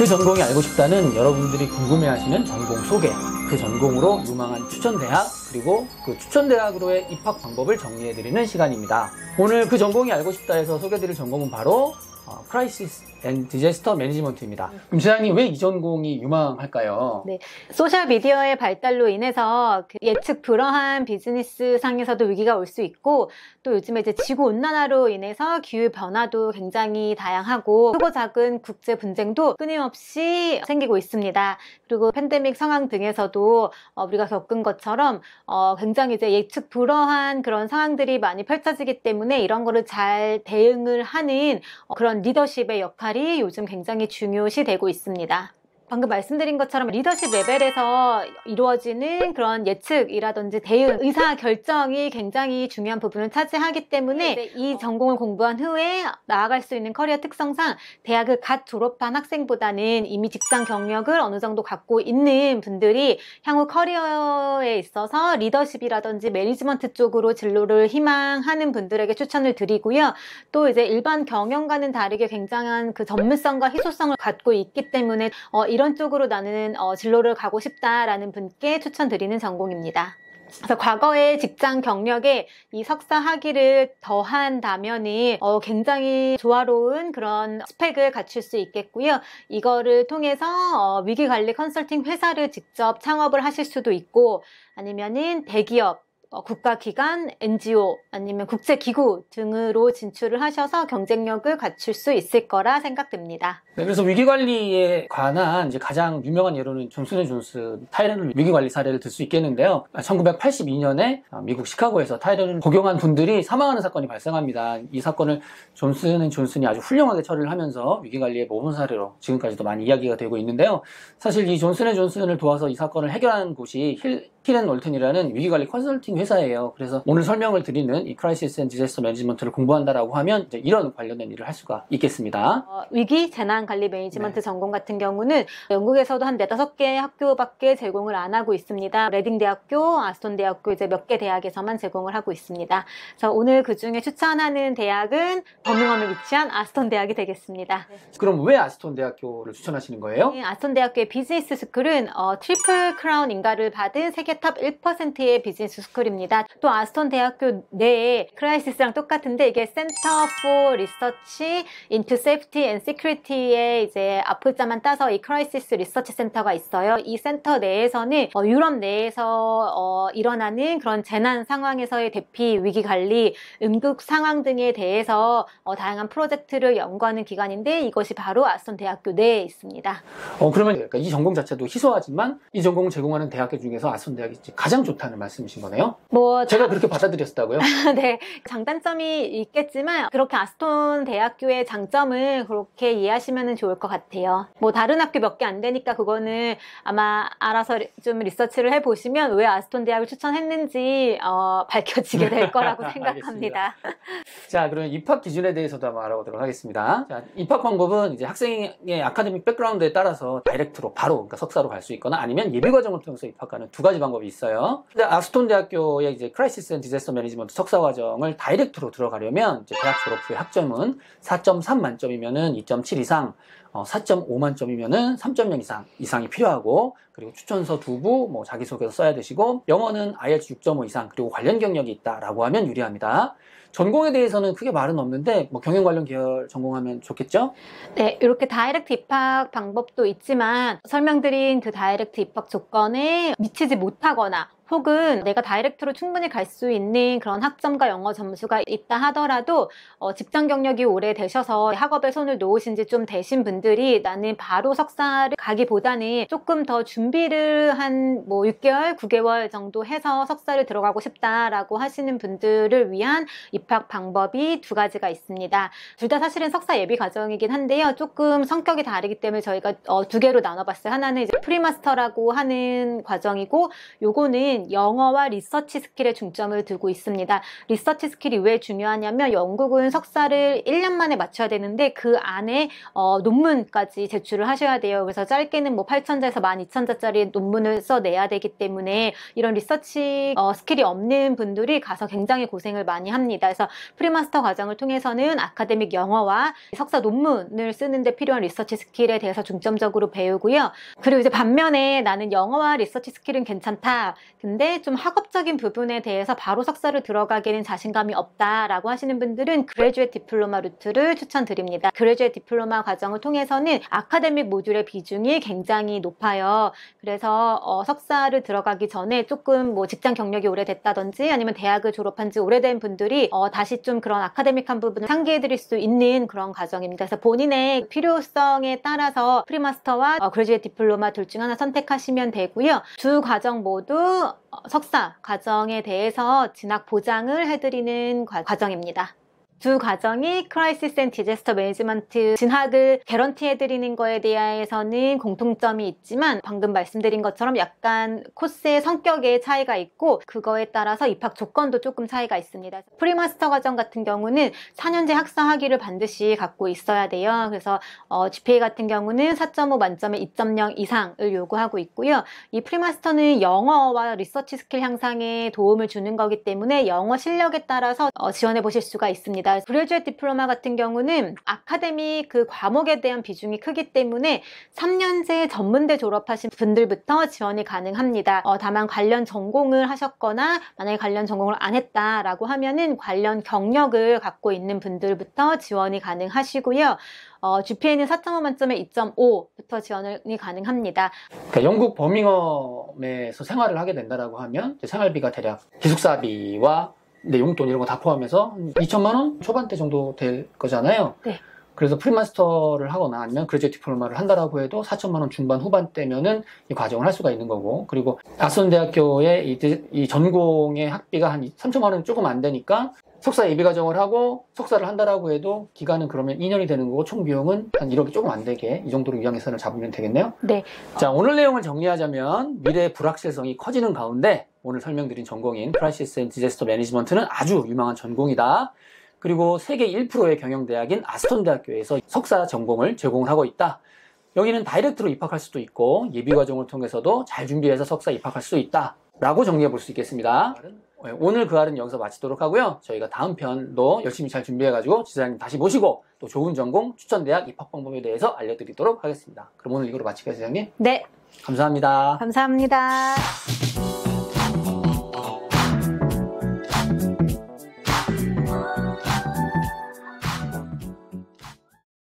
그 전공이 알고 싶다는 여러분들이 궁금해하시는 전공 소개, 그 전공으로 유망한 추천대학, 그리고 그 추천대학으로의 입학 방법을 정리해드리는 시간입니다. 오늘 그 전공이 알고 싶다에서 소개해드릴 전공은 바로 크라이시스 앤 디자스터 매니지먼트입니다. 그럼 지사님, 왜 이 전공이 유망할까요? 네, 소셜미디어의 발달로 인해서 예측 불허한 비즈니스 상에서도 위기가 올 수 있고, 또 요즘에 이제 지구온난화로 인해서 기후변화도 굉장히 다양하고 크고 작은 국제 분쟁도 끊임없이 생기고 있습니다. 그리고 팬데믹 상황 등에서도 우리가 겪은 것처럼 굉장히 이제 예측 불허한 그런 상황들이 많이 펼쳐지기 때문에 이런 거를 잘 대응을 하는 그런 리더십의 역할이 요즘 굉장히 중요시 되고 있습니다. 방금 말씀드린 것처럼 리더십 레벨에서 이루어지는 그런 예측이라든지 대응, 의사 결정이 굉장히 중요한 부분을 차지하기 때문에 이 전공을 공부한 후에 나아갈 수 있는 커리어 특성상 대학을 갓 졸업한 학생보다는 이미 직장 경력을 어느 정도 갖고 있는 분들이 향후 커리어에 있어서 리더십이라든지 매니지먼트 쪽으로 진로를 희망하는 분들에게 추천을 드리고요. 또 이제 일반 경영과는 다르게 굉장한 그 전문성과 희소성을 갖고 있기 때문에 이런 쪽으로 나는 진로를 가고 싶다라는 분께 추천드리는 전공입니다. 그래서 과거의 직장 경력에 이 석사 학위를 더한다면은 굉장히 조화로운 그런 스펙을 갖출 수 있겠고요. 이거를 통해서 위기관리 컨설팅 회사를 직접 창업을 하실 수도 있고, 아니면은 대기업, 국가기관, NGO 아니면 국제기구 등으로 진출을 하셔서 경쟁력을 갖출 수 있을 거라 생각됩니다. 네, 그래서 위기관리에 관한 이제 가장 유명한 예로는 존슨앤존슨 타이레놀 위기관리 사례를 들 수 있겠는데요. 1982년에 미국 시카고에서 타이레놀을 복용한 분들이 사망하는 사건이 발생합니다. 이 사건을 존슨앤존슨이 아주 훌륭하게 처리를 하면서 위기관리의 모범 사례로 지금까지도 많이 이야기가 되고 있는데요. 사실 이 존슨앤존슨을 도와서 이 사건을 해결한 곳이 힐앤월튼이라는 위기관리 컨설팅 회사예요. 그래서 오늘 설명을 드리는 이 크라이시스 앤 디자스터 매니지먼트를 공부한다라고 하면 이제 이런 관련된 일을 할 수가 있겠습니다. 위기 재난관리 매니지먼트 전공 같은 경우는 영국에서도 한 4-5개 학교밖에 제공을 안 하고 있습니다. 레딩 대학교, 아스톤 대학교 이제 몇 개 대학에서만 제공을 하고 있습니다. 그래서 오늘 그 중에 추천하는 대학은 버밍엄에 위치한 아스톤 대학이 되겠습니다. 그럼 왜 아스톤 대학교를 추천하시는 거예요? 네, 아스톤 대학교의 비즈니스 스쿨은 트리플 크라운 인가를 받은 세계 탑 1%의 비즈니스 스쿨입니다. 또 아스톤 대학교 내에 크라이시스랑 똑같은데 이게 Center for Research into Safety and Security의 이제 앞글자만 따서 이 크라이시스 리서치 센터가 있어요. 이 센터 내에서는 유럽 내에서 일어나는 그런 재난 상황에서의 대피, 위기 관리, 응급 상황 등에 대해서 다양한 프로젝트를 연구하는 기관인데 이것이 바로 아스톤 대학교 내에 있습니다. 그러면 그러니까 이 전공 자체도 희소하지만 이 전공을 제공하는 대학교 중에서 아스톤 대학이 가장 좋다는 말씀이신 거네요? 제가 그렇게 받아들였다고요? 네, 장단점이 있겠지만 그렇게 아스톤 대학교의 장점을 그렇게 이해하시면 좋을 것 같아요. 다른 학교 몇 개 안 되니까 그거는 아마 알아서 좀 리서치를 해보시면 왜 아스톤 대학을 추천했는지 밝혀지게 될 거라고 생각합니다. 자, 그러면 입학 기준에 대해서도 한번 알아보도록 하겠습니다. 자, 입학 방법은 이제 학생의 아카데믹 백그라운드에 따라서 다이렉트로 바로 그러니까 석사로 갈 수 있거나 아니면 예비 과정을 통해서 입학하는 두 가지 방법이 있어요. 근데 아스톤 대학교의 이제 크라이시스 앤 디자스터 매니지먼트 석사 과정을 다이렉트로 들어가려면 이제 대학 졸업 후에 학점은 4.3 만점이면은 2.7 이상, 4.5 만점이면은 3.0 이상이 필요하고, 그리고 추천서 2부, 자기소개서 써야 되시고, 영어는 IELTS 6.5 이상, 그리고 관련 경력이 있다라고 하면 유리합니다. 전공에 대해서는 크게 말은 없는데 경영 관련 계열 전공하면 좋겠죠? 네, 이렇게 다이렉트 입학 방법도 있지만 설명드린 그 다이렉트 입학 조건에 미치지 못하거나 혹은 내가 다이렉트로 충분히 갈 수 있는 그런 학점과 영어 점수가 있다 하더라도 직장 경력이 오래되셔서 학업에 손을 놓으신 지 좀 되신 분들이 나는 바로 석사를 가기보다는 조금 더 준비를 한 6개월, 9개월 정도 해서 석사를 들어가고 싶다라고 하시는 분들을 위한 입학 방법이 두 가지가 있습니다. 둘 다 사실은 석사 예비 과정이긴 한데요. 조금 성격이 다르기 때문에 저희가 두 개로 나눠봤어요. 하나는 이제 프리마스터라고 하는 과정이고, 요거는 대해서는 영어와 리서치 스킬에 중점을 두고 있습니다. 리서치 스킬이 왜 중요하냐면 영국은 석사를 1년 만에 마쳐야 되는데 그 안에 논문까지 제출을 하셔야 돼요. 그래서 짧게는 뭐 8,000자에서 12,000자짜리 논문을 써내야 되기 때문에 이런 리서치 스킬이 없는 분들이 가서 굉장히 고생을 많이 합니다. 그래서 프리마스터 과정을 통해서는 아카데믹 영어와 석사 논문을 쓰는데 필요한 리서치 스킬에 대해서 중점적으로 배우고요. 그리고 이제 반면에 나는 영어와 리서치 스킬은 괜찮다. 근데 좀 학업적인 부분에 대해서 바로 석사를 들어가기에는 자신감이 없다라고 하시는 분들은 그레듀에이트 디플로마 루트를 추천드립니다. 그레듀에이트 디플로마 과정을 통해서는 아카데믹 모듈의 비중이 굉장히 높아요. 그래서 석사를 들어가기 전에 조금 뭐 직장 경력이 오래됐다든지 아니면 대학을 졸업한 지 오래된 분들이 다시 좀 그런 아카데믹한 부분을 상기해드릴 수 있는 그런 과정입니다. 그래서 본인의 필요성에 따라서 프리마스터와 그레듀에이트 디플로마 둘 중 하나 선택하시면 되고요. 두 과정 모두 석사 과정에 대해서 진학 보장을 해드리는 과정입니다. 두 과정이 크라이시스 앤 디자스터 매니지먼트 진학을 개런티해드리는 거에 대해서는 공통점이 있지만 방금 말씀드린 것처럼 약간 코스의 성격의 차이가 있고 그거에 따라서 입학 조건도 조금 차이가 있습니다. 프리마스터 과정 같은 경우는 4년제 학사 학위를 반드시 갖고 있어야 돼요. 그래서 GPA 같은 경우는 4.5 만점에 2.0 이상을 요구하고 있고요. 이 프리마스터는 영어와 리서치 스킬 향상에 도움을 주는 거기 때문에 영어 실력에 따라서 지원해 보실 수가 있습니다. 그레듀에이트 디플로마 같은 경우는 아카데믹 그 과목에 대한 비중이 크기 때문에 3년제 전문대 졸업하신 분들부터 지원이 가능합니다. 다만 관련 전공을 하셨거나 만약에 관련 전공을 안 했다라고 하면은 관련 경력을 갖고 있는 분들부터 지원이 가능하시고요. GPA는 4.5 만점에 2.5부터 지원이 가능합니다. 그러니까 영국 버밍엄에서 생활을 하게 된다라고 하면 생활비가 대략 기숙사비와 용돈 이런 거 다 포함해서 2천만 원 초반대 정도 될 거잖아요. 네. 그래서 프리마스터를 하거나 아니면 그레듀에이트 디플로마를 한다라고 해도 4천만 원 중반 후반대면은 이 과정을 할 수가 있는 거고, 그리고 아스톤 대학교의 이 전공의 학비가 한 3천만 원 조금 안 되니까 석사 예비 과정을 하고 석사를 한다라고 해도 기간은 그러면 2년이 되는 거고 총 비용은 한 1억이 조금 안 되게 이 정도로 유형예산을 잡으면 되겠네요. 네. 자, 오늘 내용을 정리하자면 미래의 불확실성이 커지는 가운데 오늘 설명드린 전공인 크라이시스 앤 디자스터 매니지먼트는 아주 유망한 전공이다. 그리고 세계 1%의 경영대학인 아스톤 대학교에서 석사 전공을 제공을 하고 있다. 여기는 다이렉트로 입학할 수도 있고 예비 과정을 통해서도 잘 준비해서 석사 입학할 수 있다 라고 정리해 볼 수 있겠습니다. 오늘 그 알은 여기서 마치도록 하고요. 저희가 다음 편도 열심히 잘 준비해가지고 지사장님 다시 모시고 또 좋은 전공 추천대학 입학 방법에 대해서 알려드리도록 하겠습니다. 그럼 오늘 이거로 마칠까요, 지사장님? 네. 감사합니다. 감사합니다.